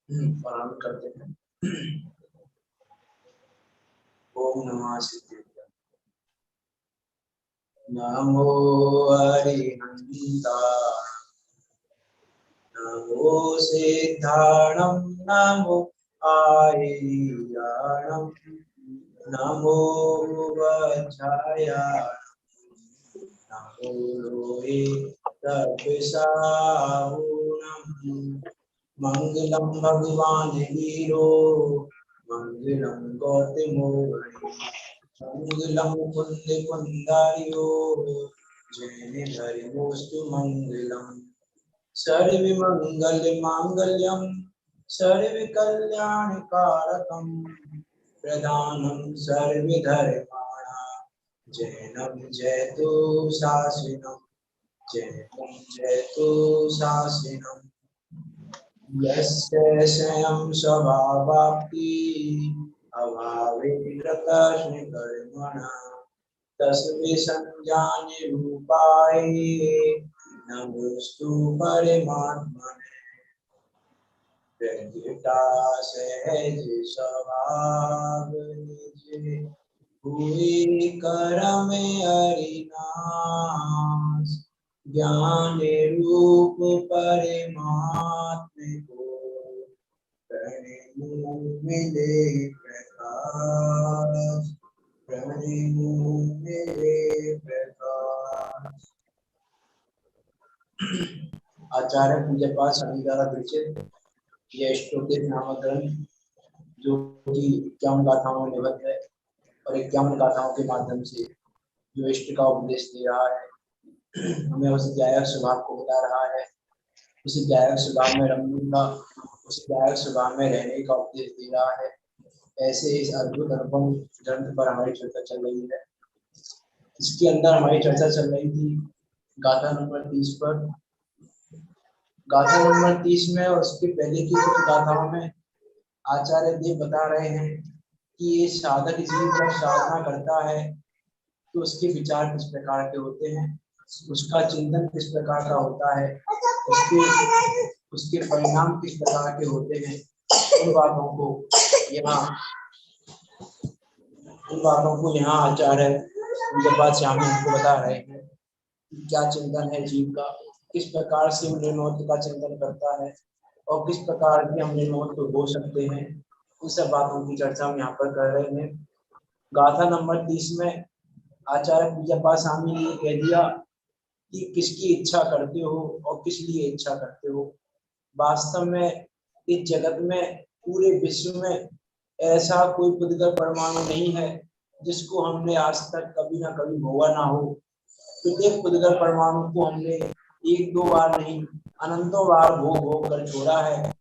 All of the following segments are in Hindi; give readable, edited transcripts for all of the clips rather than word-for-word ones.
प्रारंभ करते हैं। ओम नमः सिद्धेश्वर। नमो हरिहंता, नमो सिद्धाणं, नमो आर्याणं, नमो वज्रायाणं, नमो लोहे तर्पसाहूणम्। मंगलम भगवान वीरो, मंगलम गौतमो हरि, मंगलम कुंद कुंदारियो, जय हरिमोस्तु मंगलम। सर्व मंगल मांगल्यम, सर्व कल्याण कारकम, प्रधानम सर्व धर्माणां, जैनम जयतु शासनम, जैनम जयतु शासनम। यस्य स्वयं स्वभावाप्ति, अभावे प्रकाश कर्मणा, तस्मै संजाने रूपाय, नमोस्तु परमात्मने। प्रगटा सहज स्वभाव निज, हुई करम हरिनाश, ज्ञान रूप परमात्म को, प्रणिमु मिले प्रकाश, प्रणिमु मिले प्रकाश। आचार्य पूज्यपाद स्वामी द्वारा विरचित यह स्तोत्र नामक ग्रंथ, जो कि 51 गाथाओं में निबद्ध है और 51 गाथाओं के माध्यम से जो इष्ट का उपदेश दे रहा है, हमें उस गायक स्वभाव को बता रहा है, उस गायक स्वभाव में रमने का, उस गायक स्वभाव में रहने का उपदेश दे रहा है। ऐसे इस अद्भुत अनुपम ग्रंथ पर हमारी चर्चा चल रही है। इसके अंदर हमारी चर्चा चल रही थी गाथा नंबर 30 पर। गाथा नंबर 30 में और उसके पहले की कुछ गाथाओं में आचार्य देव बता रहे हैं कि ये साधक जीव जब साधना करता है तो उसके विचार किस प्रकार के होते हैं, उसका चिंतन किस प्रकार का होता है, उसके परिणाम किस प्रकार के होते हैं। उन बातों को यहाँ आचार्य उनके बाद से हमें उनको बता रहे हैं क्या चिंतन है जीव का, किस प्रकार से हम निर्मोह का चिंतन करता है और किस प्रकार के हम निर्मोह हो सकते हैं। उन सब बातों की चर्चा हम यहाँ पर कर रहे हैं। गाथा नंबर 30 में आचार्य पूज्यपाद स्वामी ने कह दिया कि किसकी इच्छा करते हो और किस लिए इच्छा करते हो। वास्तव में इस जगत में, पूरे विश्व में ऐसा कोई पुद्गल परमाणु नहीं है जिसको हमने आज तक कभी ना कभी भोगा ना हो। प्रत्येक पुद्गल परमाणु को हमने एक दो बार नहीं, अनंतों बार भोग कर छोड़ा है।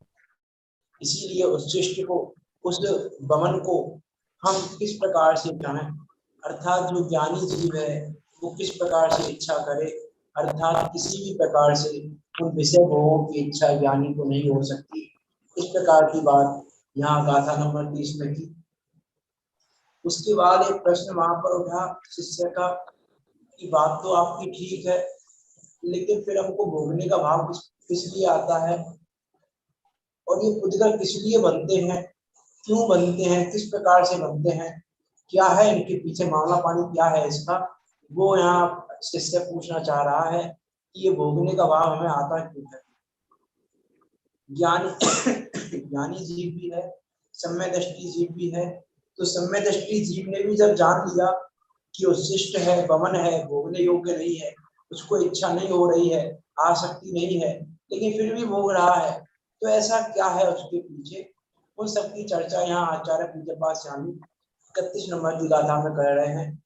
इसीलिए उस शिष्ट को, उस बमन को हम किस प्रकार से चाहें, अर्थात जो ज्ञानी जीव है वो किस प्रकार से इच्छा करे, अर्थात किसी भी प्रकार से उन विषय भोगों की इच्छा ज्ञानी को नहीं हो सकती। इस प्रकार की बात यहाँ गाथा नंबर 30 में की। उसके बाद एक प्रश्न वहां पर उठा शिष्य का कि बात तो आपकी ठीक है, लेकिन फिर हमको भोगने का भाव किस लिए आता है, और ये पुद्गल किस लिए बनते हैं, क्यों बनते हैं, किस प्रकार से बनते हैं, क्या है इनके पीछे मामला पानी क्या है इसका, वो यहाँ शिष्य पूछना चाह रहा है कि ये भोगने का भाव हमें आता क्यों है। ज्ञानी जीव भी है, सम्य दृष्टि जीव भी है। तो सम्य दृष्टि जीव ने भी जब जान लिया कि उच्छिष्ट है, बमन है, भोगने योग्य नहीं है, उसको इच्छा नहीं हो रही है, आसक्ति नहीं है, लेकिन फिर भी भोग रहा है, तो ऐसा क्या है उसके पीछे, उन सबकी चर्चा यहाँ आचार्य पूज्यपाद स्वामी 31 नंबर की गाथा में कर रहे हैं।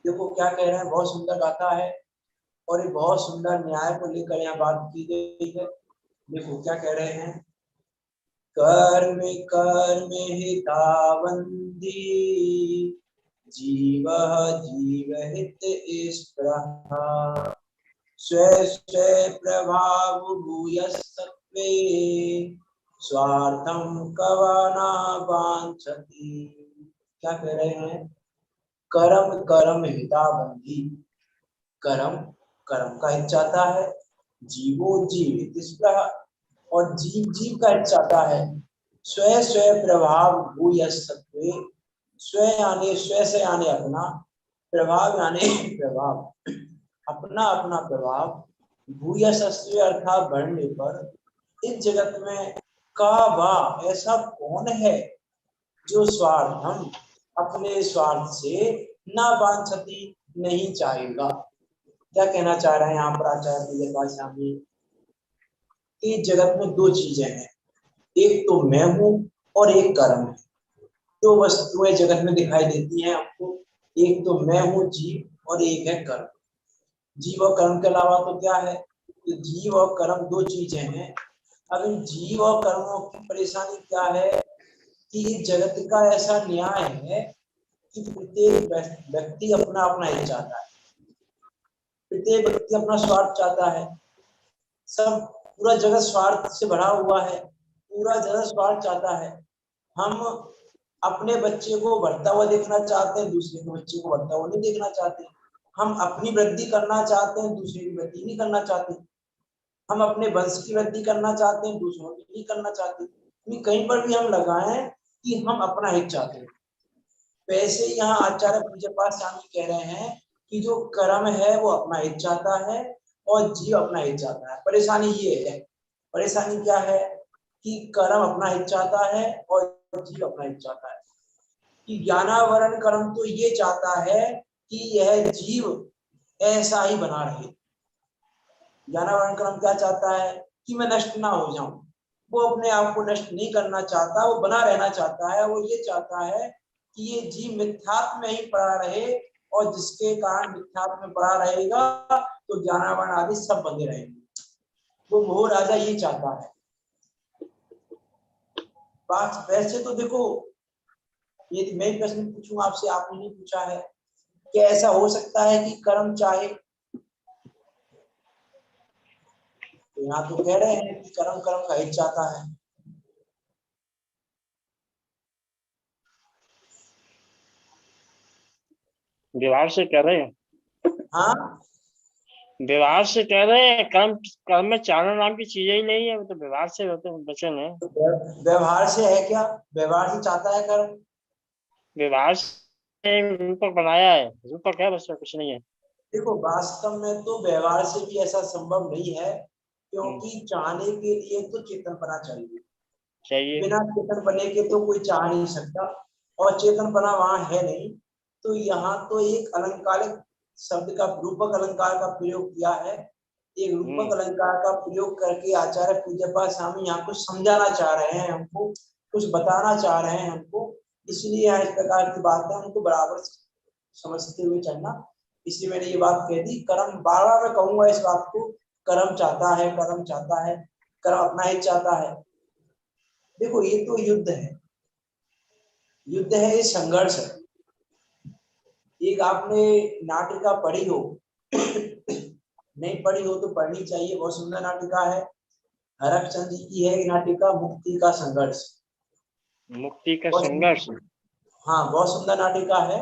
देखो क्या कह रहे हैं, बहुत सुंदर गाथा है और एक बहुत सुंदर न्याय को लेकर यहाँ बात की गई है। देखो क्या कह रहे हैं, कर्म कर्म हितावन्ति, जीव जीव हित स्पृहा, स्वे स्वे प्रभाव भूयस्तत्वे, स्वार्थम कवना वांछति। क्या कह रहे हैं, कर्म कर्म हितावन्ति, कर्म कर्म का हित चाहता है, जीवो जीव हित स्पृहा, और जीव जीव का हित चाहता है। स्व स्व प्रभाव भूयस्तत्वे, स्व यानी स्व से यानी अपना, प्रभाव यानी प्रभाव, अपना अपना प्रभाव, भूयस्तत्वे अर्थात बढ़ने पर, इस जगत में का बा ऐसा कौन है जो स्वार्थम अपने स्वार्थ से ना वांछति नहीं चाहेगा। क्या कहना चाह रहे हैं यहाँ पर आचार्य प्रियपाल स्वामी? इस जगत में दो चीजें हैं, एक तो मैं हूँ और एक कर्म है। दो वस्तुएं जगत में दिखाई देती हैं आपको, एक तो मैं हूँ जीव और एक है कर्म। जीव और कर्म के अलावा तो क्या है? तो जीव और कर्म दो चीजें हैं। अब इन जीव और कर्मों की परेशानी क्या है कि इस जगत का ऐसा न्याय है कि प्रत्येक व्यक्ति अपना अपना ही चाहता है, प्रत्येक व्यक्ति अपना स्वार्थ चाहता है। सब पूरा जगत स्वार्थ से भरा हुआ है, पूरा जगत स्वार्थ चाहता है। हम अपने बच्चे को बढ़ता हुआ देखना चाहते हैं, दूसरे के बच्चे को बढ़ता हुआ नहीं देखना चाहते। हम अपनी वृद्धि करना चाहते हैं, दूसरे की वृद्धि नहीं करना चाहते। हम अपने वंश की वृद्धि करना चाहते हैं, दूसरों की नहीं करना चाहते। कहीं पर भी हम लगाएं कि हम अपना हित चाहते हैं। वैसे यहाँ आचार्य पूज्यपाद स्वामी कह रहे हैं कि जो कर्म है वो अपना हित चाहता है और जीव अपना हित चाहता है। परेशानी ये है, परेशानी क्या है कि कर्म अपना हित चाहता है और जीव अपना हित चाहता है। कि ज्ञानावरण कर्म तो ये चाहता है कि यह जीव ऐसा ही बना रहे। ज्ञानावरण कर्म क्या चाहता है कि मैं नष्ट ना हो जाऊं। वो अपने आप को नष्ट नहीं करना चाहता, वो बना रहना चाहता है। वो ये चाहता है कि ये जीव मिथ्यात्व में ही पड़ा रहे, और जिसके कारण मिथ्यात्व में पड़ा रहेगा तो ज्ञानावरण आदि सब बंधे रहेंगे। वो मोह राजा ये चाहता है। बात वैसे तो देखो, ये मैं प्रश्न पूछूं आपसे, आपने नहीं पूछा है, क्या ऐसा हो सकता है कि कर्म चाहे? तो यहाँ तो कह रहे हैं कि कर्म कर्म का हित चाहता है। व्यवहार से कह रहे हैं, हाँ, व्यवहार से कह रहे हैं। कर्म कर्म में चाहना नाम की चीजें ही नहीं है, वो तो व्यवहार से होते वचन है। तो व्यवहार से है क्या? व्यवहार से चाहता है कर्म? व्यवहार से रूपक बनाया है, रूपक है, बस और कुछ नहीं है। देखो, वास्तव में तो व्यवहार से भी ऐसा संभव नहीं है, क्योंकि चाहने के लिए तो चेतनपना चाहिए। चाहिए। बिना चेतनपने के तो कोई चाह नहीं सकता, और चेतनपना वहां है नहीं। तो यहाँ तो एक अलंकारिक शब्द का, रूपक अलंकार का प्रयोग किया है। एक रूपक अलंकार का प्रयोग करके आचार्य पूज्यपाद स्वामी यहाँ कुछ समझाना चाह रहे हैं हमको, कुछ बताना चाह रहे हैं हमको। इसलिए यहाँ इस प्रकार की बात है, हमको बराबर समझते हुए चलना। इसलिए मैंने ये बात कह दी। कर्म बार बार मैं कहूंगा इस बात को, कर्म चाहता है, कर्म चाहता है, कर्म अपना ही चाहता है। देखो, ये तो युद्ध है, युद्ध है, ये संघर्ष है। एक आपने नाटिका पढ़ी हो, नहीं पढ़ी हो तो पढ़नी चाहिए, बहुत सुंदर नाटिका है। हरकचंद जी की है ये नाटिका, मुक्ति का संघर्ष। मुक्ति का संघर्ष। हाँ, बहुत सुंदर नाटिका है।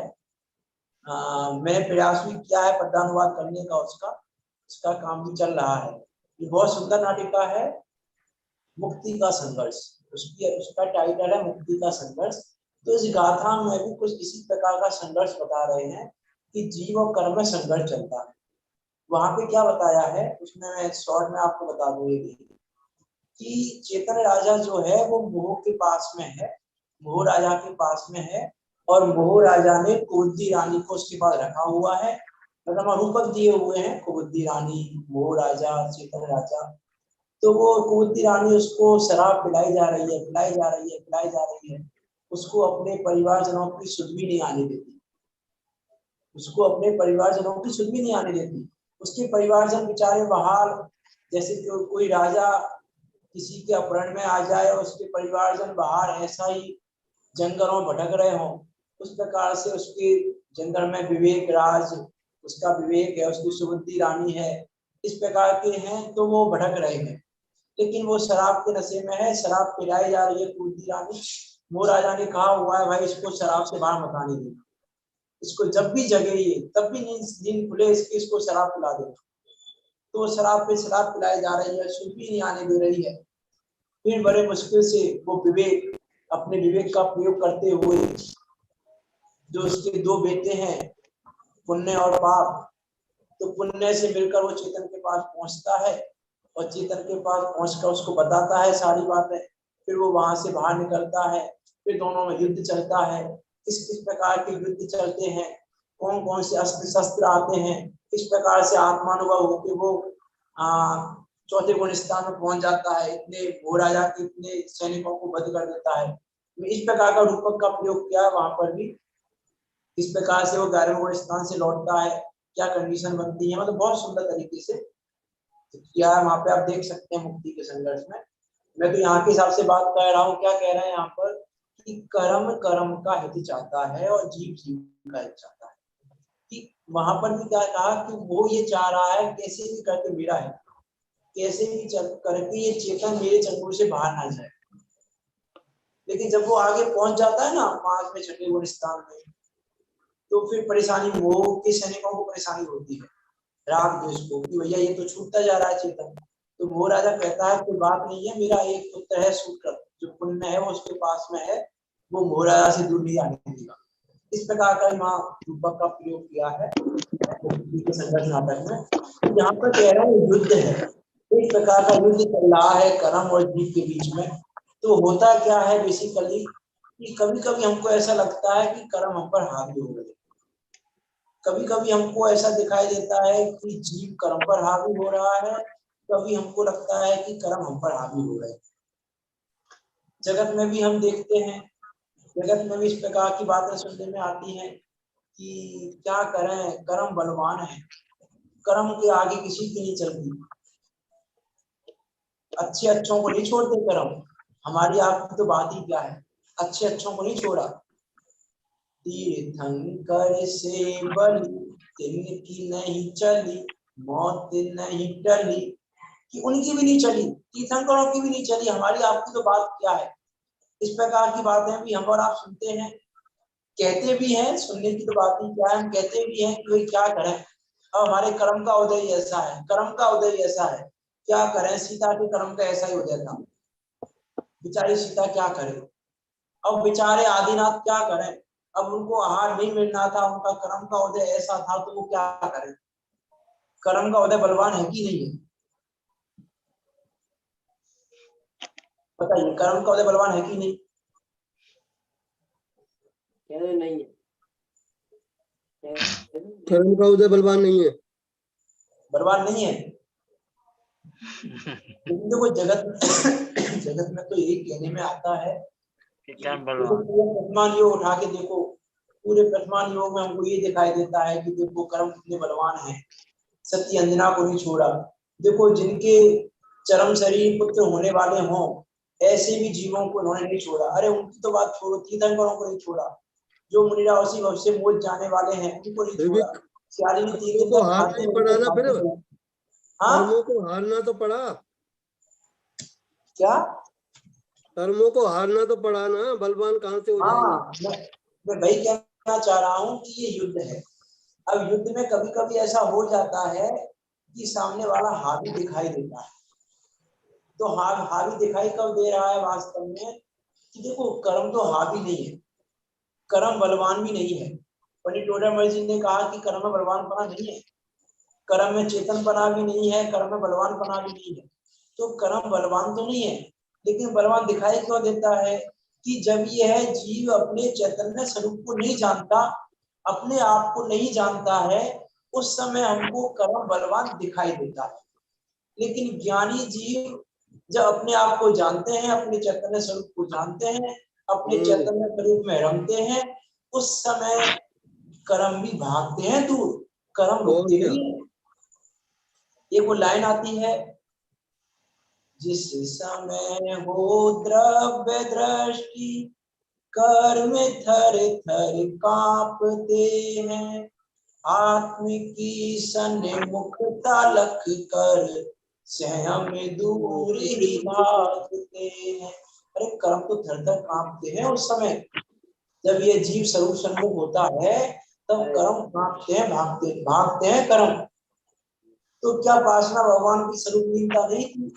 मैंने प्रयास भी किया है पद्यानुवाद करने का, उसका काम भी चल रहा है। ये बहुत सुंदर नाटिका है, मुक्ति का संघर्ष। उसका टाइटल है मुक्ति का संघर्ष। तो इस गाथा में भी कुछ इसी प्रकार का संघर्ष बता रहे हैं कि जीव और कर्म में संघर्ष चलता है। वहां पे क्या बताया है उसमें मैं शॉर्ट में आपको बता दूं कि चेतन राजा जो है वो मोह के पास में है, मोह राजा के पास में है। और मोह राजा ने कुबुद्धि रानी को उसके पास रखा हुआ है, मतलब रूपक दिए हुए हैं, कुबुद्धि रानी, मोह राजा, चेतन राजा। तो वो कुबुद्धि रानी उसको शराब पिलाई जा रही है, पिलाई जा रही है, पिलाई जा रही है। उसको अपने परिवारजनों की सुध भी नहीं आने देती, उसको अपने परिवारजनों की सुध भी नहीं आने देती। उसके परिवारजन बेचारे बहाल, जैसे कि कोई राजा किसी के अपहरण में आ जाए और उसके परिवारजन बाहर ऐसा ही जंगलों भटक रहे हों, उस प्रकार से उसके जंगल में विवेक राज, उसका विवेक है, उसकी सुबुद्धि रानी है, इस प्रकार के हैं। तो वो भटक रहे हैं, लेकिन वो शराब के नशे में है, शराब पिलाई जा रही है कुबुद्धि रानी। वो राजा ने कहा हुआ है भाई इसको शराब से बाहर मत आने देना, इसको जब भी जगे ये तब भी नींद खुले इसको शराब पिला देना। तो शराब पे शराब पिलाई जा रही है, सुध भी नहीं आने दे रही है। फिर बड़े मुश्किल से वो विवेक, अपने विवेक का प्रयोग करते हुए जो उसके दो बेटे हैं पुण्य और पाप, तो पुण्य से मिलकर वो चेतन के पास पहुंचता है और चेतन के पास पहुंचकर उसको बताता है सारी बातें। फिर वो वहां से बाहर निकलता है, फिर दोनों में युद्ध चलता है। किस किस प्रकार के युद्ध चलते हैं, कौन कौन से अस्त्र शस्त्र आते हैं, किस प्रकार से आत्मानुभव होकर वो चौथे गुण स्थान में पहुंच जाता है, इतने भोराजा के इतने सैनिकों को वध कर देता है। इस प्रकार का रूपक का प्रयोग किया है वहां पर भी। इस प्रकार से वो 11वें गुण स्थान से लौटता है, क्या कंडीशन बनती है, मतलब बहुत सुंदर तरीके से किया है। वहां पे आप देख सकते हैं मुक्ति के संघर्ष में। मैं तो यहाँ के हिसाब से बात कर रहा हूँ, क्या कह रहे हैं यहाँ पर कि कर्म कर्म का हित चाहता है और जीव जीव का हित चाहता है। कि वहां पर भी क्या कहा कि वो ये चाह रहा है कैसे भी करके मेरा है, कैसे भी करके ये चेतन मेरे चंगुल से बाहर ना जाए। लेकिन जब वो आगे पहुंच जाता है ना 5वें 6वें गुण स्थान में, तो फिर परेशानी मोह के सैनिकों को परेशानी होती है, राग द्वेष को, कि भैया ये तो छूटता जा रहा है चेतन। तो वो राजा कहता है कोई बात नहीं है, मेरा एक पुत्र है सूत्र, जो पुण्य है वो उसके पास में है, वो मोहराजा से दूर नहीं आने देगा। इस प्रकार का वहाँ रूपक का प्रयोग किया है संघर्ष नाटक में। यहाँ पर कह रहा है युद्ध है, एक प्रकार का युद्ध चल रहा है कर्म और जीव के बीच में। तो होता क्या है बेसिकली कि कभी कभी हमको ऐसा लगता है कि कर्म हम पर हावी हो गए, कभी कभी हमको ऐसा दिखाई देता है कि जीव कर्म पर हावी हो रहा है, कभी हमको लगता है कि कर्म हम पर हावी हो रहे हैं। जगत में भी हम देखते हैं, जगत में भी इस प्रकार की बातें सुनने में आती हैं कि क्या करें, कर्म बलवान है, कर्म के आगे किसी की नहीं चलती, अच्छे अच्छों को नहीं छोड़ते कर्म। हमारी आपकी तो बात ही क्या है, अच्छे अच्छों को नहीं छोड़ा। तीर्थंकर से बलि तिनकी नहीं चली, मौत नहीं टली, कि उनकी भी नहीं चली, तीर्थंकरों की भी नहीं चली, हमारी आपकी तो बात क्या है। इस प्रकार की बातें भी हम और आप सुनते हैं, कहते भी हैं, सुनने की तो बात ही क्या है, हम कहते भी हैं कि भाई क्या करें, अब हमारे कर्म का उदय ऐसा है, कर्म का उदय ऐसा है, क्या करें, सीता के कर्म का ऐसा ही उदय था, बेचारी सीता क्या करे। अब बेचारे आदिनाथ क्या करें, अब उनको आहार नहीं मिलना था, उनका कर्म का उदय ऐसा था, तो वो क्या करें। कर्म का उदय बलवान है कि नहीं है, बताइए, कर्म का उदय बलवान है कि नहीं। नहीं है, कर्म का उदय बलवान नहीं है, बलवान नहीं है। लेकिन देखो जगत में तो यही कहने में आता है कि वर्तमान योग उठा के देखो, पूरे वर्तमान योग में हमको ये दिखाई देता है कि देखो कर्म कितने बलवान है। सती अंजना को नहीं छोड़ा, देखो जिनके चरम शरीर पुत्र होने वाले हों ऐसे भी जीवों को उन्होंने नहीं छोड़ा। अरे उनकी तो बात छोड़ो, तीर्थंकरों को नहीं छोड़ा, जो मुनिरावसी भव से मोल जाने वाले हैं उनको नहीं छोड़ा। सियालिनी 3 दिन तक खाते पड़ा, फिर कर्मों हाँ को हारना तो पड़ा, क्या कर्मों को हारना तो पड़ा ना, बलवान कहाँ से हो जाएंगे। मैं वही कहना चाह रहा हूँ कि ये युद्ध है। अब युद्ध में कभी कभी ऐसा हो जाता है कि सामने वाला हावी दिखाई देता है, तो हावी दिखाई कब दे रहा है वास्तव में, कि देखो कर्म तो हावी नहीं है, कर्म बलवान भी नहीं है। पंडित टोडरमल जी ने कहा कि कर्म में बलवान पना नहीं है, कर्म में चेतन पना भी नहीं है, कर्म में बलवान पना भी नहीं है। तो कर्म बलवान तो नहीं है, लेकिन बलवान दिखाई क्यों देता है कि जब यह जीव अपने चैतन्य स्वरूप को नहीं जानता, अपने आप को नहीं जानता है, उस समय हमको कर्म बलवान दिखाई देता है। लेकिन ज्ञानी जीव जब अपने आप को जानते हैं, अपने चैतन्य स्वरूप को जानते हैं, अपने चैतन्य स्वरूप में रमते हैं, उस समय कर्म भी भागते हैं दूर, कर्म रुकते नहीं। एक वो लाइन आती है, जिस समय हो द्रव्य दृष्टि कर्म थर थर कांपते हैं, आत्म की सन्मुखता लख कर स्वयं दूर ही भागते हैं। अरे कर्म तो थर थर कांपते हैं उस समय, जब ये जीव स्वरूप सन्मुख होता है तब कर्म कांपते हैं, भागते हैं कर्म। तो क्या वासना भगवान की स्वरूप लीनता नहीं थी,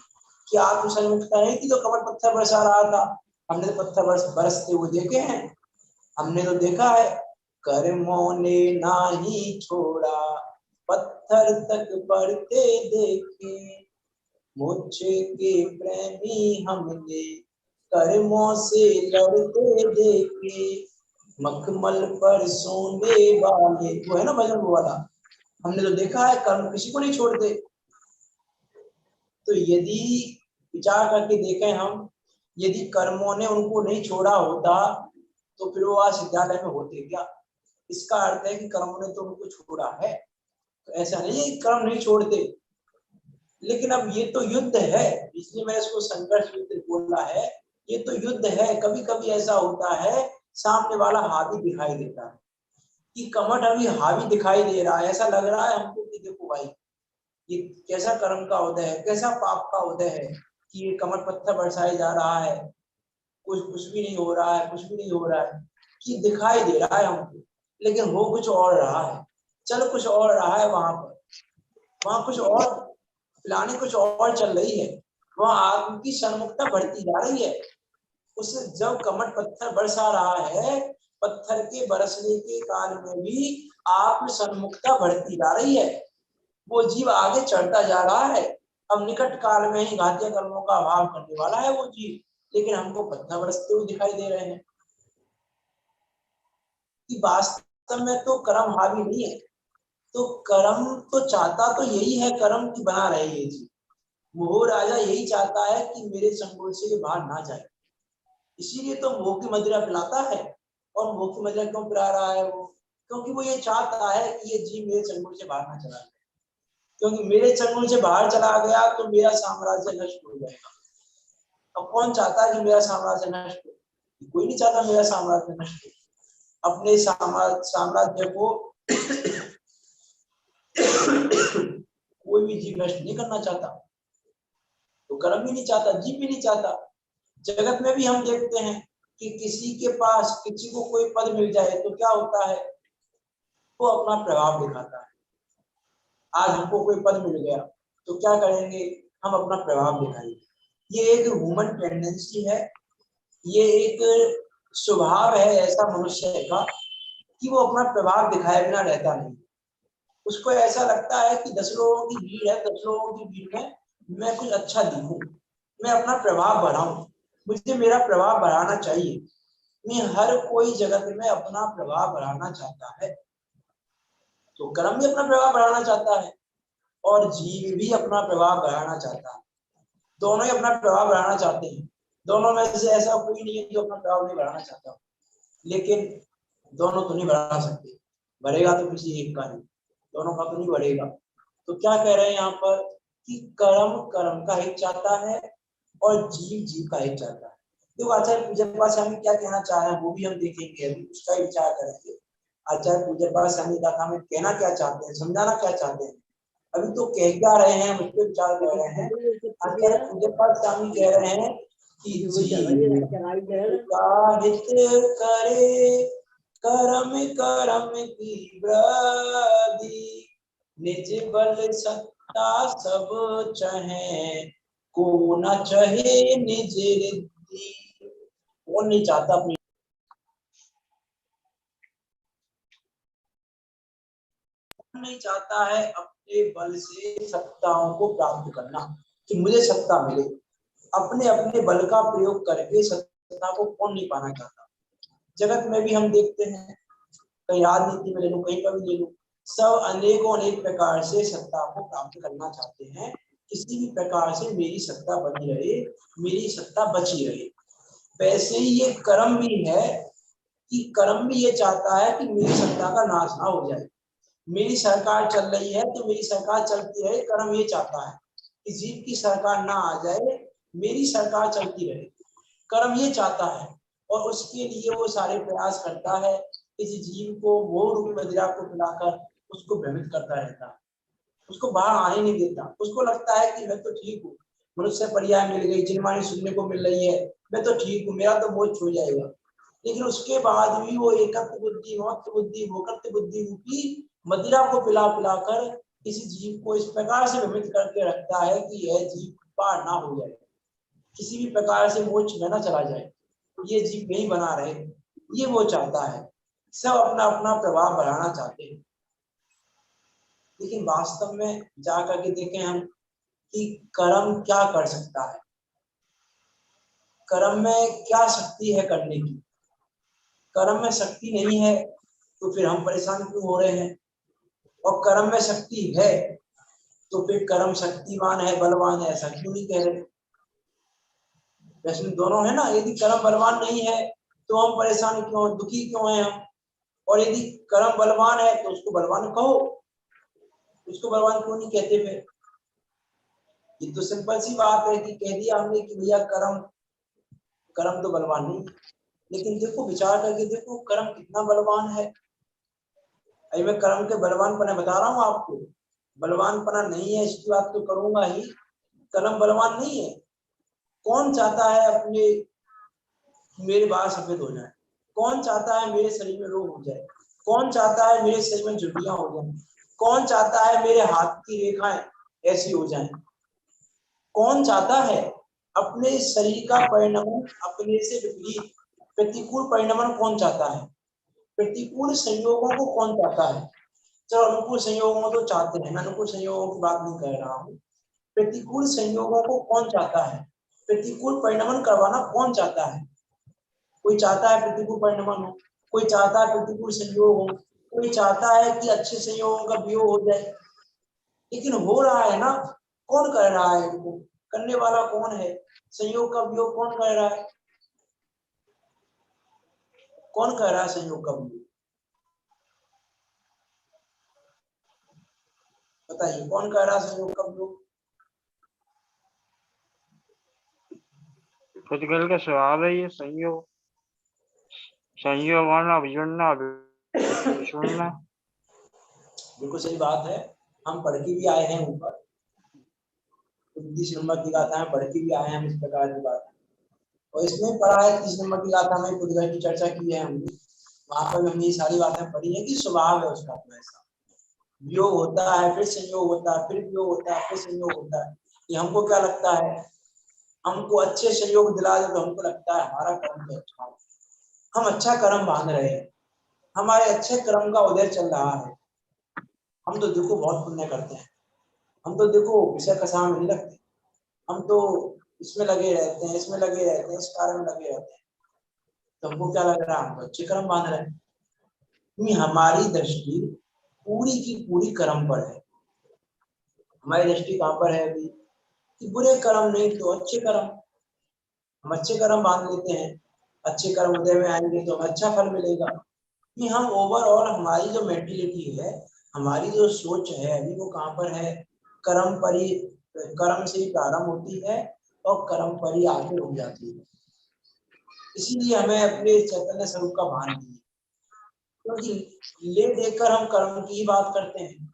कि आत्मसन्मुखता है कि तो कमल पत्थर बरसा रहा था। हमने तो पत्थर बरसते हुए देखे हैं, हमने तो देखा है। कर्मों ने नाही छोड़ा, पत्थर तक पड़ते देखे, मोक्षे के प्रेमी हमने कर्मों से लड़ते देखे, मखमल पर सोने वाले, वो है ना भजन वो वाला, हमने तो देखा है कर्म किसी को नहीं छोड़ते। तो यदि विचार करके देखें हम, यदि कर्मों ने उनको नहीं छोड़ा होता तो फिर वो आज विद्यालय में होते क्या? इसका अर्थ है कि कर्मों ने तो उनको छोड़ा है। तो ऐसा नहीं है कि कर्म नहीं छोड़ते, लेकिन अब ये तो युद्ध है, इसलिए मैंने इसको संघर्ष युद्ध बोला है। ये तो युद्ध है। कभी कभी ऐसा होता है सामने वाला हावी दिखाई देता है कि कमठ अभी हावी दिखाई दे रहा है, ऐसा लग रहा है हमको कि देखो भाई ये कैसा कर्म का उदय है, कैसा पाप का उदय है कि ये कमर पत्थर बरसाए जा रहा है, कुछ भी नहीं हो रहा है, कुछ भी नहीं हो रहा है, कि दिखाई दे रहा है हमको, लेकिन हो कुछ और रहा है, चल कुछ और रहा है वहां पर, वहां कुछ और प्लानिंग कुछ और चल रही है, वहां आत्म की सन्मुखता बढ़ती जा रही है। उसे जब कमर पत्थर बरसा रहा है, पत्थर के बरसने के काल में भी आत्म सन्मुखता बढ़ती जा रही है, वो जीव आगे चढ़ता जा रहा है। अब निकट काल में ही घातीय कर्मों का अभाव करने वाला है वो जीव, लेकिन हमको पत्थर बरसते हुए दिखाई दे रहे हैं। कि वास्तव में तो कर्म हावी नहीं है, तो कर्म तो चाहता तो यही है, कर्म की बना रहे ये जीव। मोह राजा यही चाहता है कि मेरे चंगुल से ये बाहर ना जाए, इसीलिए तो मोह की मदिरा पिलाता है। और मोह की मदिरा क्यों पिला रहा है वो? क्योंकि वो ये चाहता है कि ये जीव मेरे चंगुल से बाहर ना चला जाए, क्योंकि मेरे चंगुल से बाहर चला गया तो मेरा साम्राज्य नष्ट हो जाएगा। अब कौन चाहता है कि मेरा साम्राज्य नष्ट हो? कोई नहीं चाहता मेरा साम्राज्य नष्ट हो। अपने साम्राज्य को कोई भी जीव नष्ट नहीं करना चाहता, तो कर्म भी नहीं चाहता, जीव भी नहीं चाहता। जगत में भी हम देखते हैं कि किसी के पास किसी को कोई पद मिल जाए तो क्या होता है, वो अपना प्रभाव दिखाता है। आज हमको कोई पद मिल गया तो क्या करेंगे, हम अपना प्रभाव दिखाएंगे। ये एक ह्यूमन टेंडेंसी है, ये एक स्वभाव है ऐसा मनुष्य का कि वो अपना प्रभाव दिखाए बिना रहता नहीं। उसको ऐसा लगता है कि 10 लोगों की भीड़ है, 10 लोगों की भीड़ में मैं कुछ अच्छा दिखूं, मैं अपना प्रभाव बढ़ाऊं, मुझे मेरा प्रभाव बढ़ाना चाहिए। मैं हर कोई जगत में अपना प्रभाव बढ़ाना चाहता है, तो कर्म भी अपना प्रभाव बढ़ाना चाहता है और जीव भी अपना प्रभाव बढ़ाना चाहता है। दोनों ही अपना प्रभाव बढ़ाना चाहते हैं। दोनों में से ऐसा कोई नहीं है जो अपना प्रभाव नहीं बढ़ाना चाहता, लेकिन दोनों तो नहीं बढ़ा सकते। बढ़ेगा तो किसी एक का नहीं, दोनों का तो नहीं बढ़ेगा। तो क्या कह रहे हैं यहाँ पर कि कर्म कर्म का हित चाहता है और जीव जीव का हित चाहता है। देखो आचार्य पूज्यपाद स्वामी क्या कहना चाह रहे हैं वो भी हम देखेंगे, अभी उसका ही विचार करेंगे। आचार्य पूज्यपाद स्वामी का हमें कहना क्या चाहते हैं, समझाना क्या चाहते हैं। अभी तो कह क्या रहे हैं, मुझ पर विचार कर रहे हैं। आचार्य पूज्यपाद स्वामी कह रहे हैं कि जीव का हित करे कर्म कर्म की वृद्धि, निज बल सत्ता सब चाहे को न चाहे निज रिद्धि। कौन नहीं चाहता अपनी, नहीं चाहता है अपने बल से सत्ताओं को प्राप्त करना, कि मुझे सत्ता मिले। अपने अपने बल का प्रयोग करके सत्ता को कौन नहीं पाना चाहता। जगत में भी हम देखते हैं, कहीं राजनीति में ले लूं, कहीं पर भी ले लूं, सब अनेकों अनेक प्रकार से सत्ता को प्राप्त करना चाहते हैं। किसी भी प्रकार से मेरी सत्ता बनी रहे, मेरी सत्ता बची रहे। वैसे ही ये कर्म भी है कि कर्म भी ये चाहता है कि मेरी सत्ता का नाश ना हो जाए। मेरी सरकार चल रही है तो मेरी सरकार चलती रहे, कर्म ये चाहता है कि जीव की सरकार ना आ जाए, मेरी सरकार चलती रहे, कर्म ये चाहता है। और उसके लिए वो सारे प्रयास करता है, किसी जीव को मोह रूपी मदिरा को पिलाकर उसको भ्रमित करता रहता है, उसको बाहर आने नहीं देता। उसको लगता है कि मैं तो ठीक हूँ, मनुष्य पर्याय मिल गई, जिनवाणी सुनने को मिल रही है, मैं तो ठीक हूँ, मेरा तो मोक्ष हो जाएगा। लेकिन उसके बाद भी वो एकत्व बुद्धि, ममत्व बुद्धि, भोक्तृ बुद्धि रूपी मदिरा को पिला पिलाकर किसी जीव को इस प्रकार से भ्रमित करके रखता है कि यह जीव पार ना हो जाए। किसी भी प्रकार से मोक्ष में न चला जाए, ये जीव नहीं बना रहे, ये वो चाहता है। सब अपना अपना प्रभाव बढ़ाना चाहते हैं, लेकिन वास्तव में जाकर के देखें हम कि कर्म क्या कर सकता है, कर्म में क्या शक्ति है करने की। कर्म में शक्ति नहीं है तो फिर हम परेशान क्यों हो रहे हैं, और कर्म में शक्ति है तो फिर कर्म शक्तिमान है, बलवान है, ऐसा क्यों नहीं कह रहे। प्रश्न दोनों है ना। यदि कर्म बलवान नहीं है तो हम परेशान क्यों, दुखी क्यों हैं हम, और यदि कर्म बलवान है तो उसको बलवान कहो, उसको बलवान क्यों नहीं कहते फिर। ये तो सिंपल सी बात है कि कह दिया हमने कि भैया कर्म तो बलवान नहीं, लेकिन देखो विचार करके देखो कर्म कितना बलवान है। अभी मैं कर्म के बलवान पना बता रहा हूँ आपको, बलवान पना नहीं है इसकी बात तो करूंगा ही। कर्म बलवान नहीं है। कौन चाहता है अपने मेरे बाल सफेद हो जाए, कौन चाहता है मेरे शरीर में रोग हो जाए, कौन चाहता है मेरे शरीर में झुर्रियां हो जाए, कौन चाहता है मेरे हाथ की रेखाएं ऐसी हो जाएं, कौन चाहता है अपने शरीर का परिणमन अपने से विपरीत प्रतिकूल परिणमन कौन चाहता है, प्रतिकूल संयोगों को कौन चाहता है। चलो अनुकूल संयोगों तो चाहते हैं, मैं अनुकूल संयोगों की बात नहीं कर रहा हूँ। प्रतिकूल संयोगों को कौन चाहता है, प्रतिकूल परिणमन करवाना कौन चाहता है। कोई चाहता है प्रतिकूल परिणमन हो, कोई चाहता है प्रतिकूल संयोग हो, कोई चाहता है कि अच्छे संयोगों का वियोग हो जाए, लेकिन हो रहा है ना। कौन कर रहा है इनको, करने वाला कौन है, संयोग का वियोग कौन कर रहा है, कौन कर रहा है संयोग का वियोग, बताइए कौन कर रहा है संयोग का वियोग। पुद्गल का स्वभाव है ये संयोग, संयोग होना, जुड़ना, छोड़ना। बिल्कुल सही बात है। हम पढ़ के भी आए हैं ऊपर 30 नंबर की गाथाएं पढ़ के भी आए हैं हम इस प्रकार की बात, और इसमें पढ़ा है 30 नंबर की गाथा में पुद्गल की चर्चा की है हमने, वहां पर हमने ये सारी बातें पढ़ी है कि स्वभाव है उसका तो ऐसा वियोग होता है, फिर संयोग होता है, फिर वियोग होता है, फिर संयोग होता है। ये हमको क्या लगता है, हमको अच्छे संयोग दिला दे तो हमको लगता है हमारा कर्म तो अच्छा है, हम अच्छा कर्म बांध रहे हैं, हमारे अच्छे कर्म का उदय चल रहा है। हम तो देखो बहुत पुण्य करते हैं, हम तो देखो विषय कसा में नहीं लगते, हम तो इसमें लगे रहते हैं, इसमें लगे रहते हैं, इस कार्य में लगे रहते हैं, तो हमको क्या लग रहा है, हम तो अच्छे कर्म बांध रहे हैं। हमारी दृष्टि पूरी की पूरी कर्म पर है। हमारी दृष्टि कहाँ पर है अभी कि बुरे कर्म नहीं तो अच्छे कर्म, हम अच्छे कर्म बांध लेते हैं, अच्छे कर्म उदय में आएंगे तो हमें अच्छा फल मिलेगा। कि हम ओवरऑल हमारी जो मेंटेलिटी है, हमारी जो सोच है अभी वो कहाँ पर है, कर्म पर ही, कर्म से ही प्रारंभ होती है और कर्म पर ही आगे हो जाती है। इसीलिए हमें अपने चैतन्य स्वरूप का भान नहीं है, क्योंकि ले देकर हम कर्म की ही बात करते हैं,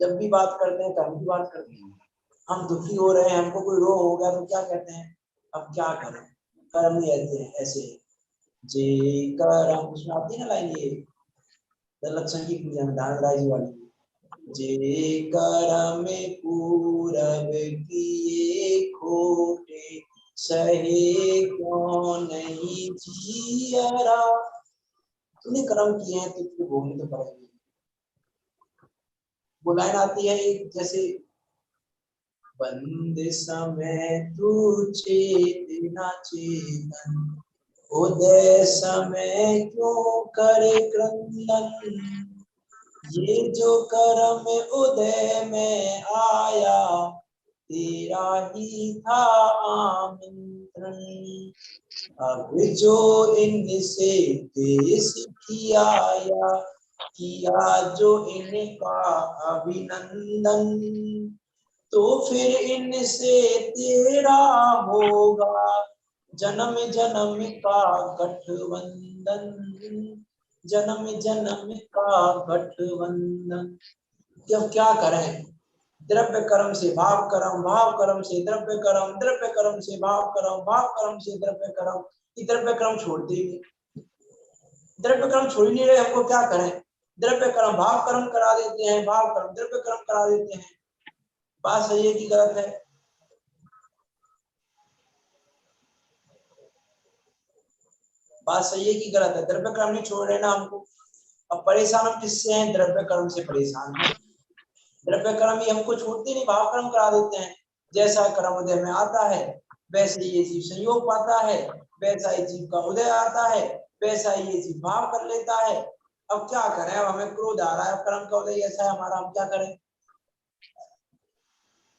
जब भी बात करते हैं कर्म की बात करते हैं। हम दुखी हो रहे हैं, हमको कोई रोग हो गया तो क्या कहते हैं, अब क्या करें, कर्म ही ऐसे है, ऐसे जे कर्म, उसमें आती है ना लाइन ये लक्षण की पूजा में धानराज जी वाली, जे कर्म पूरब किए खोटे सहे क्यों नहीं जियरा, तूने कर्म किए हैं तो तुझे भोगने तो पड़ेंगे। वो लाइन आती है एक जैसे, बंद समय तू चेतना चेतन, उदय समय क्यों करे क्रंदन, ये जो कर्म उदय में आया तेरा ही था आमंत्रण, अब जो इनसे देश किया जो इनका अभिनंदन, तो फिर इनसे तेरा होगा जन्म जन्म का गठबंधन, जन्म जन्म का गठबंधन। अब क्या करें, द्रव्य कर्म से भाव कर्म, भाव कर्म से द्रव्य कर्म, द्रव्य कर्म से भाव कर्म, भाव कर्म से द्रव्य कर्म, ये द्रव्य कर्म छोड़ते ही नहीं, द्रव्य कर्म छोड़ नहीं रहे, हमको क्या करें, द्रव्य कर्म भाव कर्म करा देते हैं, भाव कर्म द्रव्य कर्म करा देते हैं। बात सही है कि गलत है, बात सही है कि गलत है? द्रव्य कर्म नहीं छोड़ रहे ना हमको। अब परेशान हम किससे हैं? द्रव्य कर्म से परेशान हैं। द्रव्य कर्म ही हमको छूटते नहीं, भाव कर्म करा देते हैं। जैसा कर्म उदय में आता है वैसे ये जीव संयोग पाता है, वैसा ही जीव का उदय आता है, वैसा ही ये जीव भाव कर लेता है। अब क्या करें? अब हमें क्रोध आ रहा है, कर्म का उदय ऐसा है हमारा, हम क्या करें?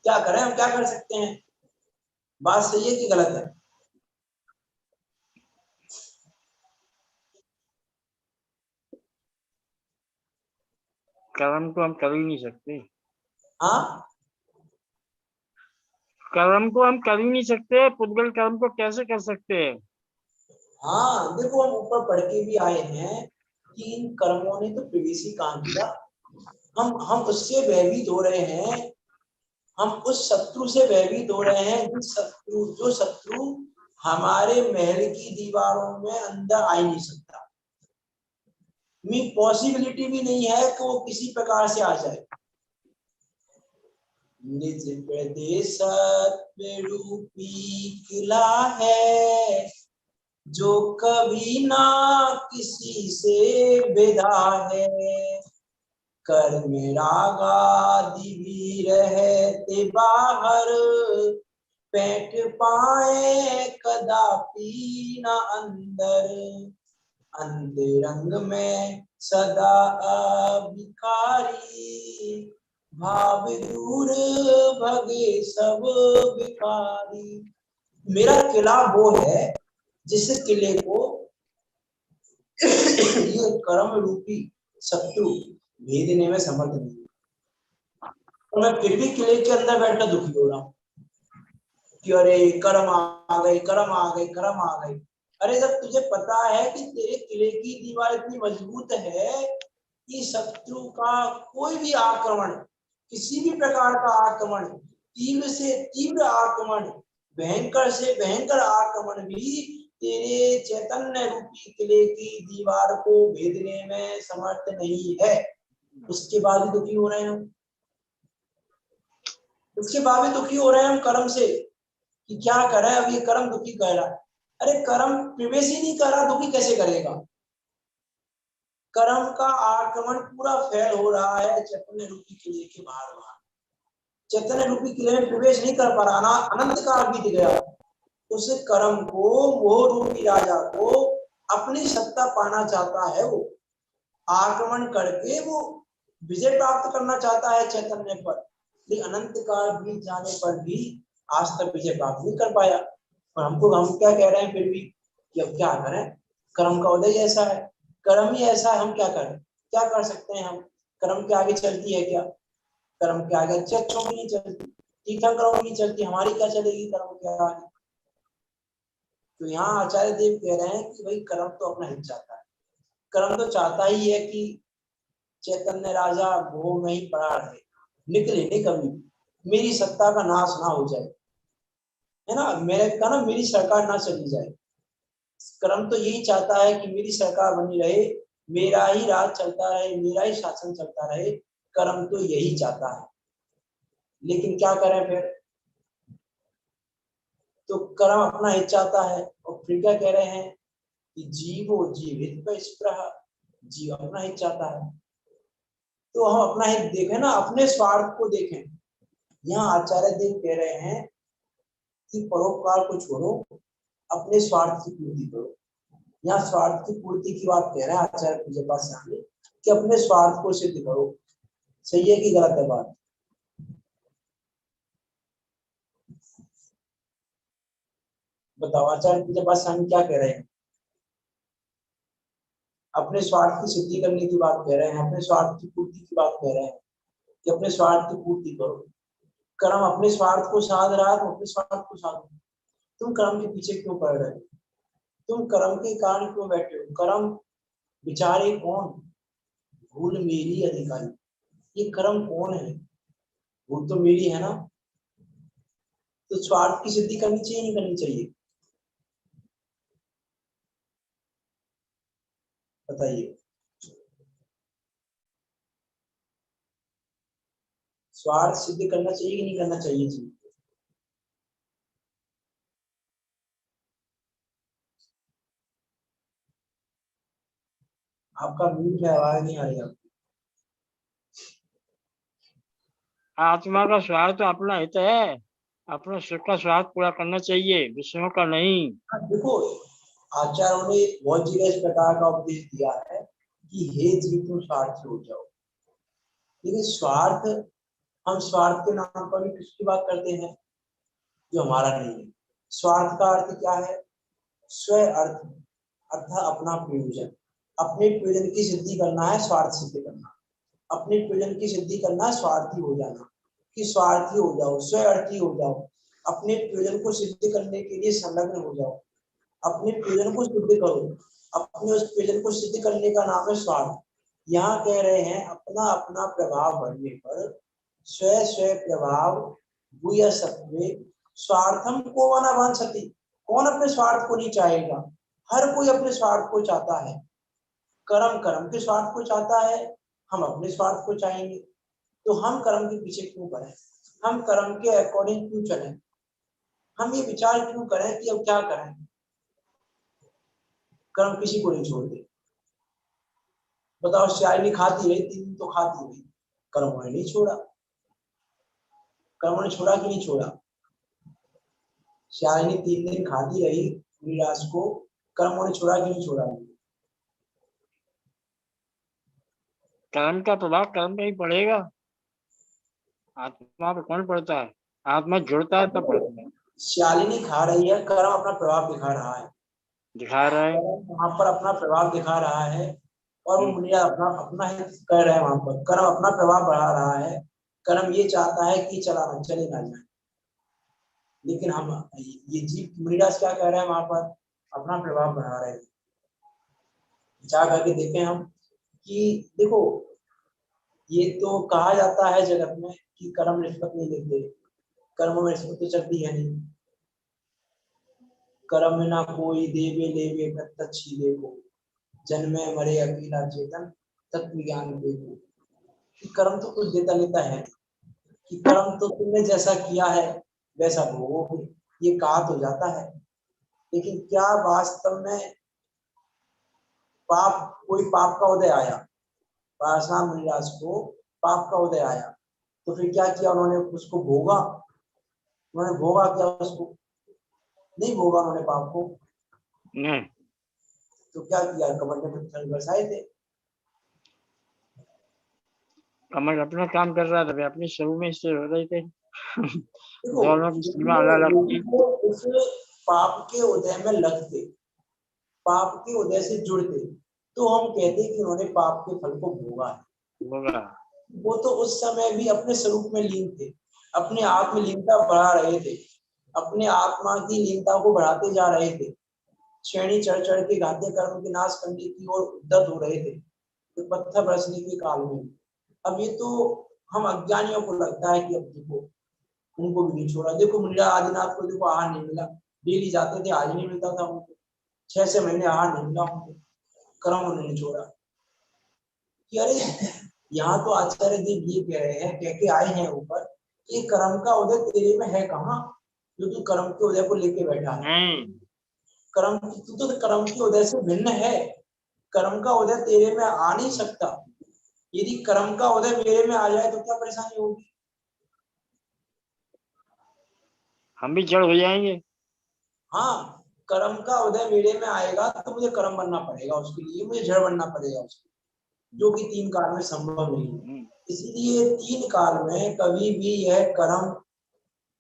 क्या करें? हम क्या कर सकते हैं? बात सही है कि गलत है? कर्म को हम कर ही नहीं सकते। हाँ, कर्म को हम कर ही नहीं सकते, पुद्गल कर्म को कैसे कर सकते हैं? हाँ, देखो हम ऊपर पढ़ के भी आए हैं कि इन कर्मों ने तो प्रवेश ही कहाँ किया। हम उससे भयभीत हो रहे हैं, हम उस शत्रु से भयभीत हो रहे हैं जो शत्रु हमारे महल की दीवारों में अंदर आ ही नहीं सकता। पॉसिबिलिटी भी नहीं है कि वो किसी प्रकार से आ जाए। निज प्रदेश रूपी किला है, जो कभी ना किसी से विदा है। कर मेरा गादी भी रहते बाहर, बैठ पाए कदापि न अंदर। अंतरंग में सदा अभिकारी, भाव दूर भगे सब विकारी। मेरा किला वो है जिस किले को ये कर्म रूपी शत्रु भेदने में समर्थ नहीं है। और मैं फिर भी किले के अंदर बैठकर दुखी हो रहा हूँ कि अरे कर्म आ गई, कर्म आ गई, कर्म आ गई। अरे जब तुझे पता है कि तेरे किले की दीवार इतनी मजबूत है कि शत्रु का कोई भी आक्रमण, किसी भी प्रकार का आक्रमण, तीव्र से तीव्र आक्रमण, भयंकर से भयंकर आक्रमण भी तेरे चैतन्य रूपी किले की दीवार को भेदने में समर्थ नहीं है, उसके बाद भी दुखी हो रहे हैं हम। उसके बाद भी दुखी हो रहे हैं हम कर्म से कि क्या करें, अब ये कर्म दुखी कर रहा है। अरे कर्म प्रवेश ही नहीं कर रहा, दुखी कैसे करेगा? कर्म का आक्रमण पूरा फैल हो रहा है चैतन्य रूपी किले के बाहर बाहर। चैतन्य रूपी किले में प्रवेश नहीं कर पा रहा ना, अनंत काल बीत गया। उस कर्म को, मोह रूपी राजा को अपनी सत्ता पाना चाहता है, वो आक्रमण करके वो विजय प्राप्त करना चाहता है चैतन्य पर। लेकिन अनंत काल बीत जाने पर भी आज तक विजय प्राप्त नहीं कर पाया। और हम क्या कह रहे हैं फिर भी कि अब क्या करें, कर्म का उदय ऐसा है, कर्म ही ऐसा है, हम क्या करें? क्या कर सकते हैं हम? कर्म के आगे चलती है क्या? कर्म के आगे अच्छों की नहीं चलती, ठीक ठाक कर्म नहीं चलती, हमारी क्या चलेगी कर्म के आगे? तो यहाँ आचार्य देव कह रहे हैं कि भाई कर्म तो अपना हित चाहता है। कर्म तो चाहता ही है कि चैतन्य राजा भोग में ही पड़ा रहे, निकले नहीं कभी, मेरी सत्ता का नाश ना हो जाए, है ना, मेरे का ना मेरी सरकार ना चली जाए। कर्म तो यही चाहता है कि मेरी सरकार बनी रहे, मेरा ही राज चलता रहे, मेरा ही शासन चलता रहे। कर्म तो यही चाहता है। लेकिन क्या करें फिर? तो कर्म अपना हित चाहता है और फिर क्या कह रहे हैं कि जीवो जीवित पर स्पृहा, जीव अपना हित चाहता है। तो हम अपना हित देखें ना, अपने स्वार्थ को देखें। यहाँ आचार्य देव कह रहे हैं कि परोपकार को छोड़ो, अपने स्वार्थ की पूर्ति करो। यहाँ स्वार्थ की पूर्ति की बात कह रहे हैं आचार्य पूज्य पाद स्वामी कि अपने स्वार्थ को सिद्ध करो। सही है कि गलत है बात? बताओ आचार्य पूज्य पाद स्वामी क्या कह रहे हैं? अपने स्वार्थ की सिद्धि करने की बात कह रहे हैं, अपने स्वार्थ की पूर्ति की बात कह रहे हैं कि अपने स्वार्थ की पूर्ति करो। कर्म अपने स्वार्थ को साध रहा है तो अपने स्वार्थ को साधो। तुम कर्म के पीछे क्यों पड़ रहे हो? तुम कर्म के कारण क्यों बैठे हो? कर्म बिचारे कौन? भूल मेरी अधिकारी। ये कर्म कौन है? भूल तो मेरी है ना। तो स्वार्थ की सिद्धि करनी चाहिए नहीं करनी चाहिए? बताइए। स्वार्थ सिद्ध करना चाहिए कि नहीं करना चाहिए जी? आपका म्यूट में आवाज नहीं आ रही आपकी। आत्मा का स्वार्थ तो अपना हित है, अपने सुख का स्वार्थ पूरा करना चाहिए, दूसरों का नहीं। देखो आचार्यों ने बहुत जगह इस प्रकार का उपदेश दिया है कि हे जीव तुम स्वार्थी हो जाओ, लेकिन स्वार्थ, हम स्वार्थ के नाम पर भी किसकी बात करते हैं जो हमारा नहीं है। स्वार्थ का अर्थ क्या है? स्व अर्थ, अर्थात अपना प्रयोजन, अपने प्रयोजन की सिद्धि करना है, स्वार्थ सिद्ध करना। अपने प्रयोजन की सिद्धि करना है, स्वार्थी हो जाना, कि स्वार्थी हो जाओ, स्व अर्थी हो जाओ, अपने प्रयोजन को सिद्ध करने के लिए संलग्न हो जाओ, अपने प्रयोजन को सिद्ध करो। अपने उस प्रयोजन को सिद्ध करने का नाम है स्वार्थ। यहाँ कह रहे हैं अपना अपना प्रभाव बढ़ने पर स्व स्व प्रभाव भूय सत्वे स्वार्थम को न वांछति। कौन अपने स्वार्थ को नहीं चाहेगा? हर कोई अपने स्वार्थ को चाहता है। कर्म कर्म के स्वार्थ को चाहता है, हम अपने स्वार्थ को चाहेंगे। तो हम कर्म के पीछे क्यों करें? हम कर्म के अकॉर्डिंग क्यों चलें? हम ये विचार क्यों करें कि अब क्या करें? कर्म किसी को नहीं छोड़ते। बताओ, शायरी खाती रही 3 दिन तो खाती रही, कर्मों ने नहीं छोड़ा। कर्मों ने छोड़ा कि नहीं छोड़ा? शायरी 3 दिन खाती रही विलास को, कर्मों ने छोड़ा कि नहीं छोड़ा? कर्म का प्रभाव कर्म पे ही पड़ेगा, आत्मा पे कौन पड़ता है? आत्मा जुड़ता है तब पड़ता है। शालिनी खा रही है, कर्म अपना प्रभाव दिखा रहा है, दिखा रहा है। वहां पर अपना प्रभाव दिखा रहा है, और वो मुनिया अपना अपना हित कर रहे हैं। वहां पर कर्म अपना प्रभाव बढ़ा रहा है। कर्म ये चाहता है कि चले ना जाए, लेकिन हम ये जीव मुनिराज क्या कह रहे हैं? वहां पर अपना प्रभाव बढ़ा रहे हैं। जा करके देखें हम कि देखो, ये तो कहा जाता है जगत में कि कर्म रिश्वत नहीं लेते, कर्मों में रिश्वत तो चलती है नहीं। कर्म में ना कोई देवे लेवे प्रत्यक्ष देखो, जन्मे मरे अकेला चेतन तत्व ज्ञान देखो। कर्म तो कुछ देता लेता है, कि कर्म तो तुमने जैसा किया है वैसा भोगोगे, ये कहा तो जाता है। लेकिन क्या वास्तव में कोई पाप का उदय आया, पाषाण मुनिराज को पाप का उदय आया, तो फिर क्या किया उन्होंने? उसको भोगा? उन्होंने भोगा क्या उसको? नहीं भोगा उन्होंने पाप को। नहीं। तो क्या किया? कमल में पत्थर बरसाए थे। कमल अपना काम कर रहा था, वे अपनी शुरू में इससे हो रहे थे। देखो, दोनों की सीमा अलग अलग थी। उस पाप के उदय में लगते, पाप के उदय से जुड़ते, तो हम कहते कि उन्होंने पाप के फल को भोगा है। होगा। वो तो उस समय भी अपने स्वरूप में लीन थे, अपने आत्मलीनता बढ़ा रहे थे, अपने आत्मा की लीनता को बढ़ाते जा रहे थे, श्रेणी चढ़ चढ़ के घाते कर्म के नाश करने की ओर उद्यत हो रहे थे, तो पत्थर बरसने के काल में। अब ये तो हम अज्ञानियों को लगता है कि अब देखो उनको भी नहीं छोड़ा। देखो मुनिया आदिनाथ को देखो आहार नहीं मिला, डेली जाते थे, आज नहीं मिलता था उनको, 6 महीने आहार नहीं मिला उनको, कर्म उन्होंने छोड़ा। कि अरे यहाँ तो आचार्य देव ये कह रहे हैं, कह के आए हैं ऊपर, ये कर्म का उदय तेरे में है कहाँ जो तू कर्म के उदय को लेके बैठा है? कर्म तू तो कर्म के उदय से भिन्न है, कर्म का उदय तेरे में आ नहीं सकता। यदि कर्म का उदय मेरे में आ जाए तो क्या परेशानी होगी? हम भी जड़ हो जाएंगे। हाँ, कर्म का उदय मेरे में आएगा तो मुझे कर्म बनना पड़ेगा, उसके लिए मुझे जड़ बनना पड़ेगा उसके, जो कि 3 काल में संभव नहीं है। इसलिए 3 काल में कभी भी यह कर्म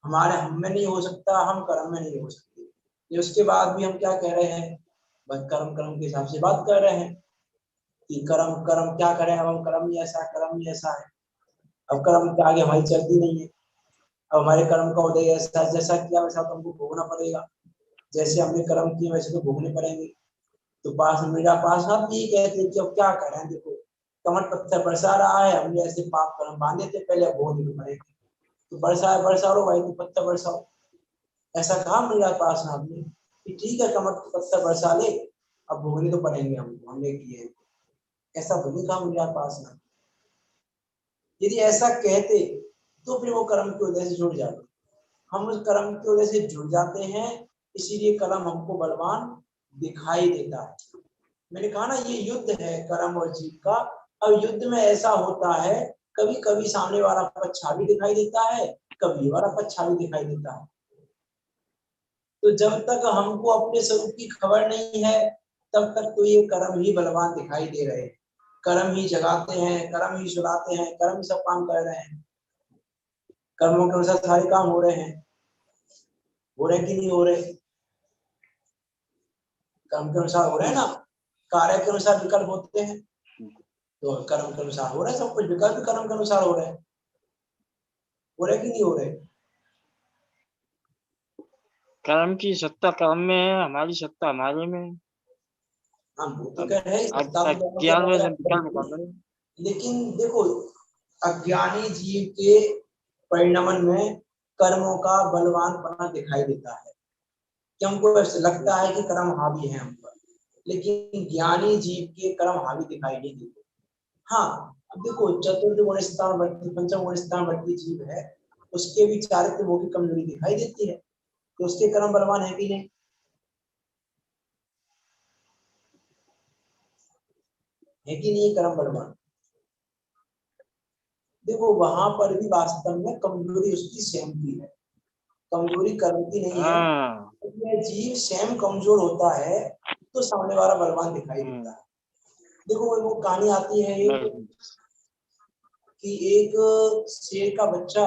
हमारे हम में नहीं हो सकता, हम कर्म में नहीं हो सकते। ये उसके बाद भी हम क्या कह रहे हैं? बस कर्म कर्म के हिसाब से बात कर रहे हैं कि कर्म कर्म क्या करें, अब हम कर्म ही ऐसा, कर्म ही ऐसा है। अब कर्म के आगे हमारी चलती नहीं है। अब हमारे कर्म का उदय ऐसा, जैसा किया वैसा तो हमको भोगना पड़ेगा, जैसे हमने कर्म किए वैसे तो भोगने पड़ेंगे। तो मेरा पास आप यही कहते हैं कि अब क्या करें? देखो कमल पत्थर बरसा रहा है, हमने ऐसे पाप कर्म बांधे थे पहले, अब भोगने पड़ेंगे। तो बरसा लो भाई, तो पत्थर बरसाओ। ऐसा कहा मेरा पास आपने कि ठीक है कमल पत्थर बरसा ले, अब भोगने तो पड़ेंगे हमको, हमने किए। ऐसा तो नहीं कहा मेरा पास ना। यदि ऐसा कहते तो फिर वो कर्म के उदय से जुड़ जाते। हम उस कर्म के वजह से जुड़ जाते हैं, इसीलिए कर्म हमको बलवान दिखाई देता है। मैंने कहा ना ये युद्ध है कर्म और जीव का। अब युद्ध में ऐसा होता है, कभी कभी सामने वाला पक्ष हावी दिखाई देता है, कभी वाला पक्ष हावी दिखाई देता है। तो जब तक हमको अपने स्वरूप की खबर नहीं है तब तक तो ये कर्म ही बलवान दिखाई दे रहे हैं। कर्म ही जगाते हैं, कर्म ही सुलाते हैं, कर्म ही सब काम कर रहे हैं। कर्मों के अनुसार सारे काम हो रहे हैं, हो रहे कि नहीं हो रहे? कर्म के अनुसार हो रहे हैं ना, कार्य के अनुसार विकल्प होते हैं, तो कर्म के अनुसार हो रहा है सब कुछ। विकल्प भी कर्म के अनुसार हो रहे हैं, हो रहे कि नहीं हो रहे? कर्म की सत्ता कर्म में है, हमारी सत्ता हमारे में है। हम वो तो कह रहे हैं सत्ता तो दोनों के अज्ञान में से अलग विकल्प अलग कर है। रहे हैं। लेकिन देखो अज्ञानी जीव के परिणमन में कर्मों का बलवानपना दिखाई देता है कि हमको ऐसा लगता है कि कर्म हावी है हम पर, लेकिन ज्ञानी जीव के कर्म हावी दिखाई नहीं देते। हाँ, अब देखो चतुर्थ गुण स्थान वर्ती, पंचम गुण स्थान वर्ती जीव है, उसके भी चारित्र वो की कमजोरी दिखाई देती है, तो उसके कर्म बलवान है कि नहीं? है कि नहीं कर्म बलवान? देखो वहां पर भी वास्तव में कमजोरी उसकी स्वयं की है, कमजोरी कर्म की नहीं है। हाँ। जीव स्वयं कमजोर होता है तो सामने वाला बलवान दिखाई देता है। देखो वो कहानी आती है एक कि एक शेर का बच्चा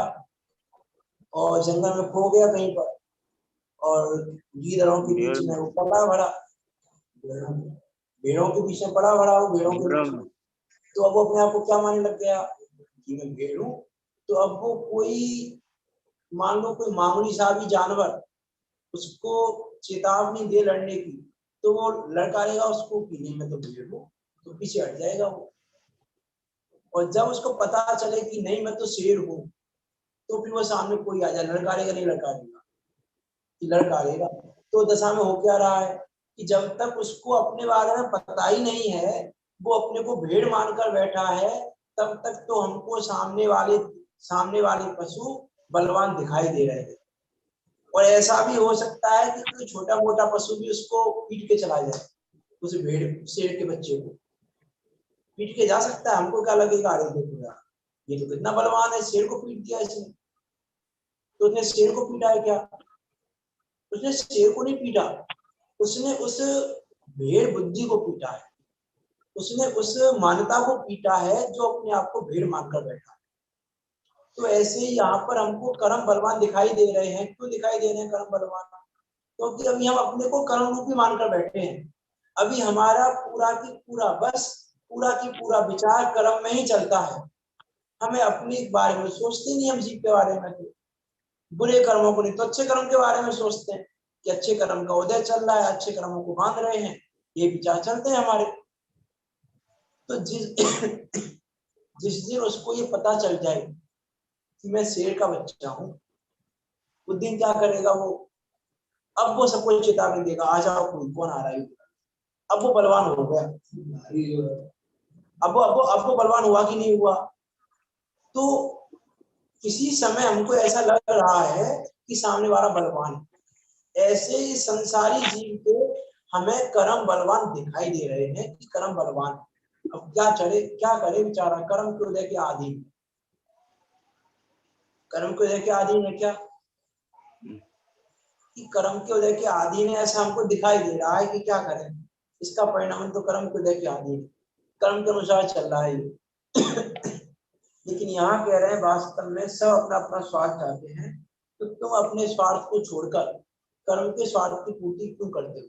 और जंगल में खो गया कहीं पर, और गीदड़ों के बीच में वो पड़ा भरा, भेड़ों के बीच में पड़ा भरा, वो भेड़ों के बीच में। तो अब वो अपने आप को क्या मानने लग गया कि मैं भेड़ हूं। तो अब वो कोई मान लो कोई मामूली सा भी जानवर उसको चेतावनी दे लड़ने की, तो वो लड़काएगा उसको कि नहीं मैं तो भेड़ हूं, तो पीछे हट जाएगा वो। और जब उसको पता चले कि नहीं मैं तो शेर हूं, तो फिर वो सामने कोई आ जाए, लड़काएगा नहीं लड़काएगा कि लड़काएगा। तो दशा में हो क्या रहा है कि जब तक उसको अपने बारे में पता ही नहीं है, वो अपने को भेड़ मानकर बैठा है, तब तक तो हमको सामने वाले पशु बलवान दिखाई दे रहे हैं। और ऐसा भी हो सकता है कि कोई छोटा मोटा पशु भी उसको पीट के चला जाए, उस भेड़ शेर के बच्चे को पीट के जा सकता है। हमको क्या लगेगा, अरे देखो यार ये तो कितना बलवान है, शेर को पीट दिया इसने। तो उसने शेर को पीटा है क्या? उसने शेर को नहीं पीटा, उसने उस भेड़ बुद्धि को पीटा है, उसने उस मान्यता को पीटा है जो अपने आप को भेड़ मानकर बैठा है। तो ऐसे ही यहाँ पर हमको कर्म बलवान दिखाई दे रहे हैं। क्यों दिखाई दे रहे हैं कर्म बलवान? क्योंकि अभी हम अपने को कर्म रूपी मानकर बैठे हैं। अभी हमारा पूरा की पूरा विचार कर्म में ही चलता है। हमें अपने बारे में सोचते नहीं, हम जीव के बारे में, तो बुरे कर्मों को नहीं तो अच्छे कर्म के बारे में सोचते हैं कि अच्छे कर्म का उदय चल रहा है, अच्छे कर्मों को बांध रहे हैं, ये विचार चलते हैं हमारे। तो जिस दिन उसको ये पता चल जाए कि मैं शेर का बच्चा हूँ, उस दिन क्या करेगा वो? अब वो सबको चेतावनी देगा, आ जाओ कोई कौन आ रहा है। अब वो बलवान हो गया। अब वो बलवान हुआ कि नहीं हुआ? तो किसी समय हमको ऐसा लग रहा है कि सामने वाला बलवान है। ऐसे ही संसारी जीव के हमें कर्म बलवान दिखाई दे रहे हैं कि कर्म बलवान। अब क्या करे बेचारा, कर्म के उदय के आधीन, कर्म के उदय के आधीन है क्या? कि कर्म के उदय के आधीन है ऐसा हमको दिखाई दे रहा है कि क्या करें, इसका परिणाम तो कर्म के उदय के आधीन, कर्म के अनुसार चल रहा है। लेकिन यहाँ कह रहे हैं वास्तव में सब अपना अपना स्वार्थ चाहते हैं, तो तुम अपने स्वार्थ को छोड़कर कर्म के स्वार्थ की पूर्ति क्यों करते हो?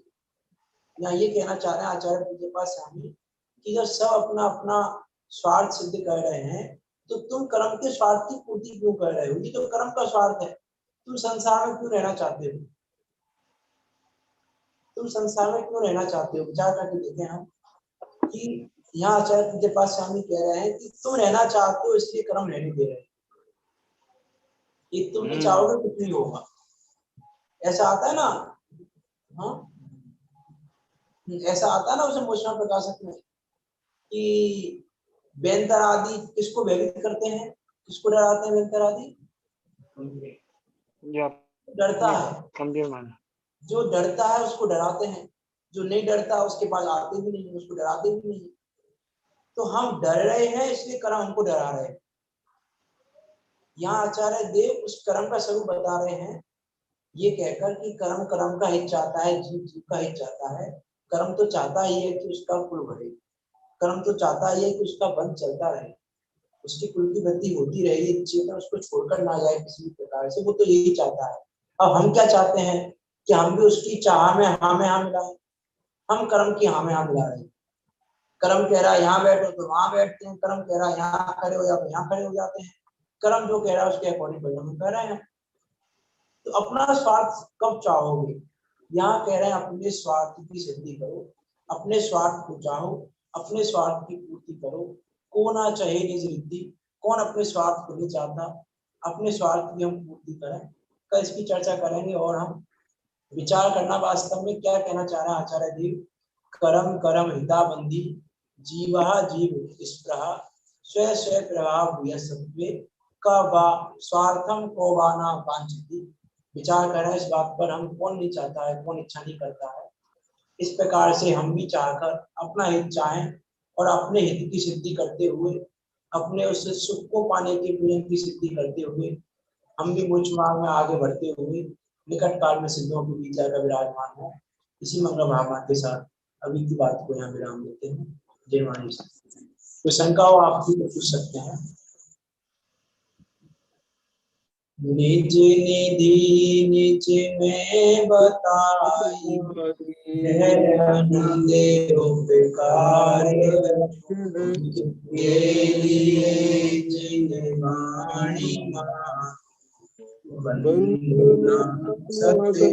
यहाँ ये कहना चाह रहे हैं आचार्य पूज्य पाद स्वामी कि जब सब अपना अपना स्वार्थ सिद्ध कर रहे हैं, तो तुम कर्म के स्वार्थ की पूर्ति क्यों कर रहे हो? ये तो कर्म का स्वार्थ है। तुम संसार में क्यों रहना चाहते हो? तुम संसार में क्यों रहना चाहते हो? विचार करके देखें हम कि यहाँ आचार्य पूज्य पाद स्वामी कह रहे हैं कि तुम रहना चाहते हो इसलिए कर्म रहने दे रहे हैं। ये तुम नहीं चाहोगे कुछ नहीं होगा, ऐसा आता है ना। हाँ, ऐसा आता है ना उसे मोचना प्रकाशक में कि बेंतर आदि किसको भयभीत करते हैं, किसको डराते हैं? बेंतर आदि डरता है, कमजोर माना, जो डरता है उसको डराते हैं। जो नहीं डरता उसके पास आते भी नहीं, उसको डराते भी नहीं। तो हम डर रहे हैं इसलिए कर्म हमको डरा रहे हैं। यहाँ आचार्य देव उस कर्म का स्वरूप बता रहे हैं, ये कहकर कि कर्म कर्म का हित चाहता है, जीव जीव का हित चाहता है। कर्म तो चाहता ही है कि उसका कुल भरे, कर्म तो चाहता ही है कि उसका बंध चलता रहे, उसकी कुल की वृद्धि होती रहे, चेतन उसको छोड़कर ना जाए किसी प्रकार से, वो तो यही चाहता है। अब हम क्या चाहते हैं कि हम भी उसकी चाह में हाँ में हाँ मिलाएं। हम कर्म की हाँ में हाँ मिला रहे हैं। कर्म कह रहा है यहाँ बैठो तो वहां बैठते हैं, कर्म कह रहा है यहाँ खड़े हो जाओ तो यहाँ खड़े हो जाते हैं। कर्म जो कह रहा है उसके अकॉर्डिंग हम कह रहे हैं। तो अपना स्वार्थ कब चाहोगे? यहाँ कह रहे हैं अपने स्वार्थ की सिद्धि करो, अपने स्वार्थ को चाहो, अपने स्वार्थ की पूर्ति करो। को ना चाहे निज रिद्धि, कौन अपने स्वार्थ को नहीं चाहता, अपने स्वार्थ की हम पूर्ति करें। कल इसकी चर्चा करेंगे और हम विचार करना वास्तव में क्या कहना चाह रहे हैं आचार्य देव। कर्म कर्म हिताबंधी, जीवा जीव स्पृहा, स्व स्व प्रभाव भूयसत्वे का वा स्वार्थम को वाना वांछति। विचार कर रहे हैं इस बात पर, हम कौन नहीं चाहता है, कौन इच्छा नहीं करता है। इस प्रकार से हम भी चाहकर अपना हित चाहें और अपने हित की सिद्धि करते हुए, अपने उस सुख को पाने के पुण्य की सिद्धि करते हुए, हम भी मोक्ष मार्ग में आगे बढ़ते हुए निकट काल में सिद्धों के बीच जाकर विराजमान हो। इसी मंगल भावना के साथ अभी की बात को यहाँ विराम देते हैं। जय मानी। कोई शंका हो आप भी पूछ सकते हैं। निज निधि निज में बताई, उपकार बंधु सत्य